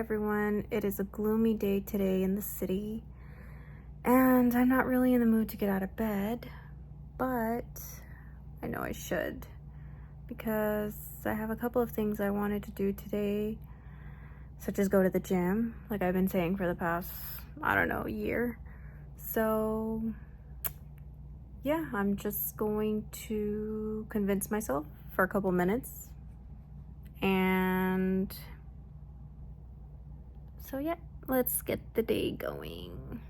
everyone. It is a gloomy day today in the city, and I'm not really in the mood to get out of bed, but I know I should because I have a couple of things I wanted to do today, such as go to the gym, like I've been saying for the past, I don't know, year. So yeah, I'm just going to convince myself for a couple minutes, and so yeah, let's get the day going.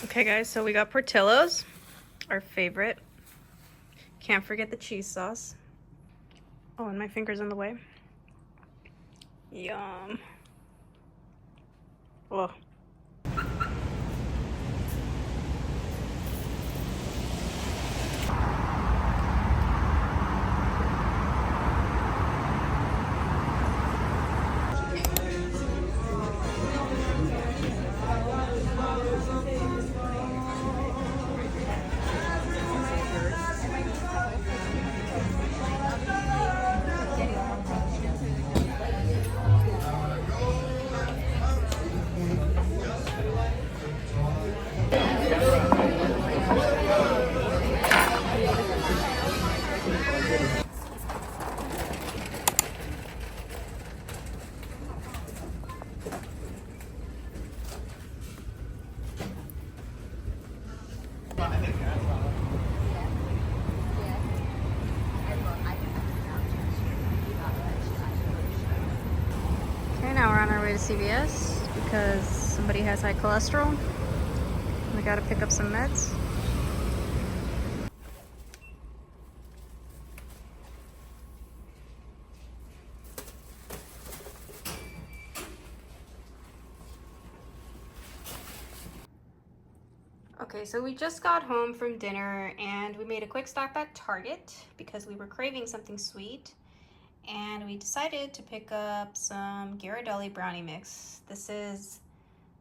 Okay guys, so we got Portillo's, our favorite. Can't forget the cheese sauce. Oh, and my finger's in the way. Yum. Oh. Now we're on our way to CVS because somebody has high cholesterol. We gotta pick up some meds. Okay, so we just got home from dinner and we made a quick stop at Target because we were craving something sweet. And we decided to pick up some Ghirardelli brownie mix. This is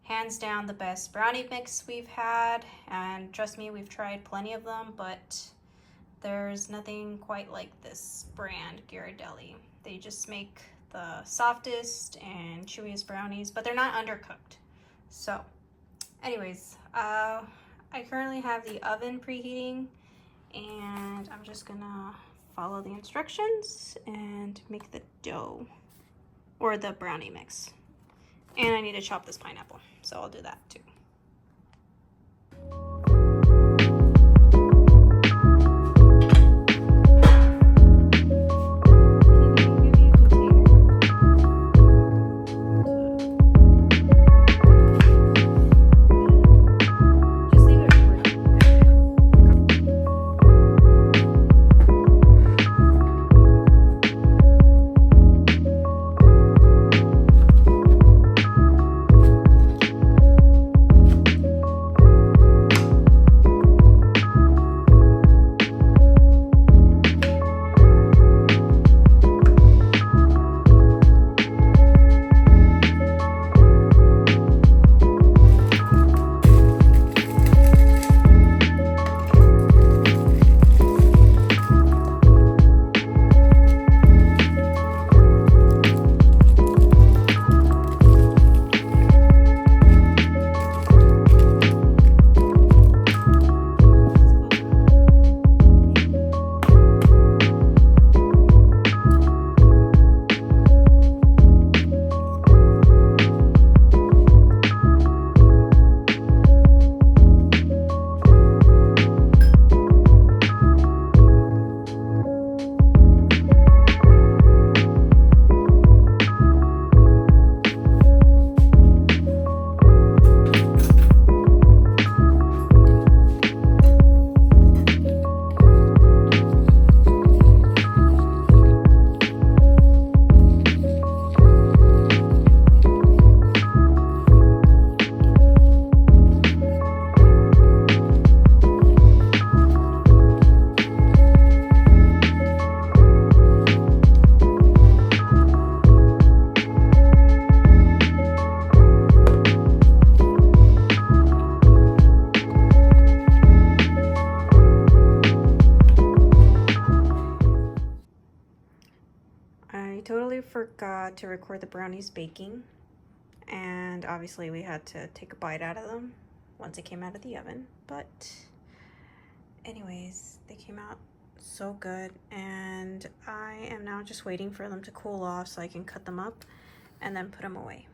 hands down the best brownie mix we've had, and trust me, we've tried plenty of them, but there's nothing quite like this brand, Ghirardelli. They just make the softest and chewiest brownies, but they're not undercooked. So anyways, I currently have the oven preheating, and I'm just gonna follow the instructions and make the dough or the brownie mix. And I need to chop this pineapple, so I'll do that too. forgot to record the brownies baking, and obviously we had to take a bite out of them once it came out of the oven. But anyways, they came out so good, and I am now just waiting for them to cool off so I can cut them up and then put them away.